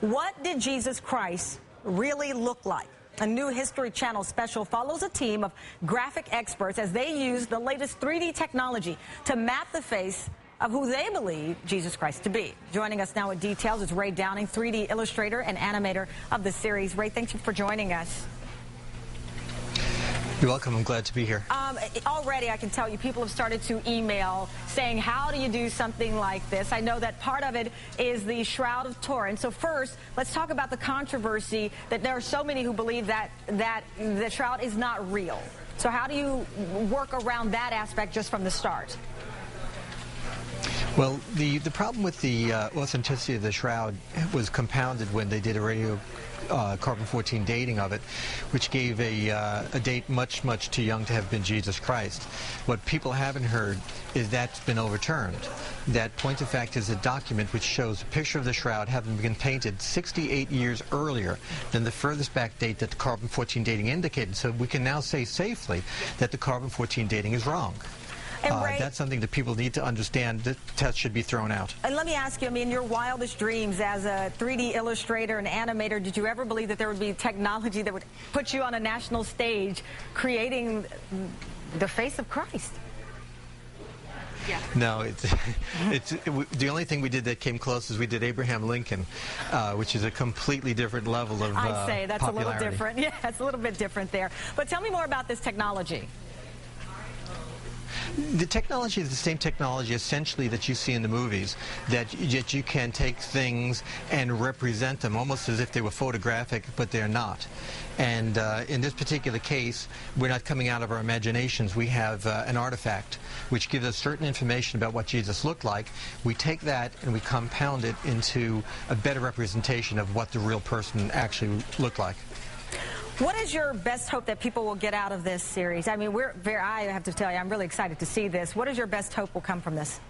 What did Jesus Christ really look like? A new History Channel special follows a team of graphic experts as they use the latest 3D technology to map the face of who they believe Jesus Christ to be. Joining us now with details is Ray Downing, 3D illustrator and animator of the series. Ray, thank you for joining us. You're welcome. I'm glad to be here. Already, I can tell you, people have started to email saying, how do you do something like this? I know that part of it is the Shroud of Turin. So first, let's talk about the controversy that there are so many who believe that the Shroud is not real. So how do you work around that aspect just from the start? Well, the problem with the authenticity of the Shroud was compounded when they did a radio carbon-14 dating of it, which gave a date much too young to have been Jesus Christ. What people haven't heard is that's been overturned. That point of fact is a document which shows a picture of the Shroud having been painted 68 years earlier than the furthest back date that the carbon-14 dating indicated. So we can now say safely that the carbon-14 dating is wrong. Ray, that's something that people need to understand. The test should be thrown out. And let me ask you, I mean, your wildest dreams as a 3D illustrator and animator, did you ever believe that there would be technology that would put you on a national stage creating the face of Christ? Yeah. No, the only thing we did that came close is we did Abraham Lincoln, which is a completely different level of I'd say that's popularity. A little different. Yeah, it's a little bit different there. But tell me more about this technology. The technology is the same technology essentially that you see in the movies, that you can take things and represent them almost as if they were photographic, but they're not. And in this particular case, we're not coming out of our imaginations. We have an artifact which gives us certain information about what Jesus looked like. We take that and we compound it into a better representation of what the real person actually looked like. What is your best hope that people will get out of this series? I mean, I have to tell you, I'm really excited to see this. What is your best hope will come from this?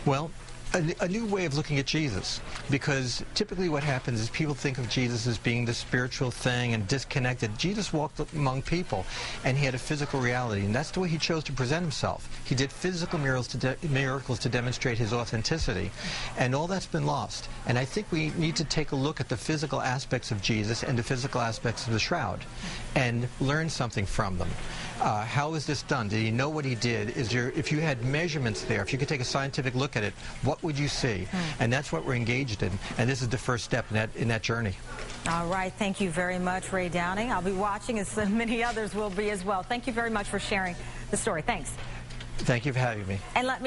Well, a new way of looking at Jesus, because typically what happens is people think of Jesus as being the spiritual thing and disconnected. Jesus walked among people, and he had a physical reality, and that's the way he chose to present himself. He did physical miracles to demonstrate his authenticity, and all that's been lost. And I think we need to take a look at the physical aspects of Jesus and the physical aspects of the Shroud and learn something from them. How is this done? Did he know what he did? If you had measurements there, if you could take a scientific look at it, what would you see? And that's what we're engaged in, and this is the first step in that journey. All right, thank you very much, Ray Downing. I'll be watching, as many others will be as well. Thank you very much for sharing the story. Thanks. Thank you for having me. And let me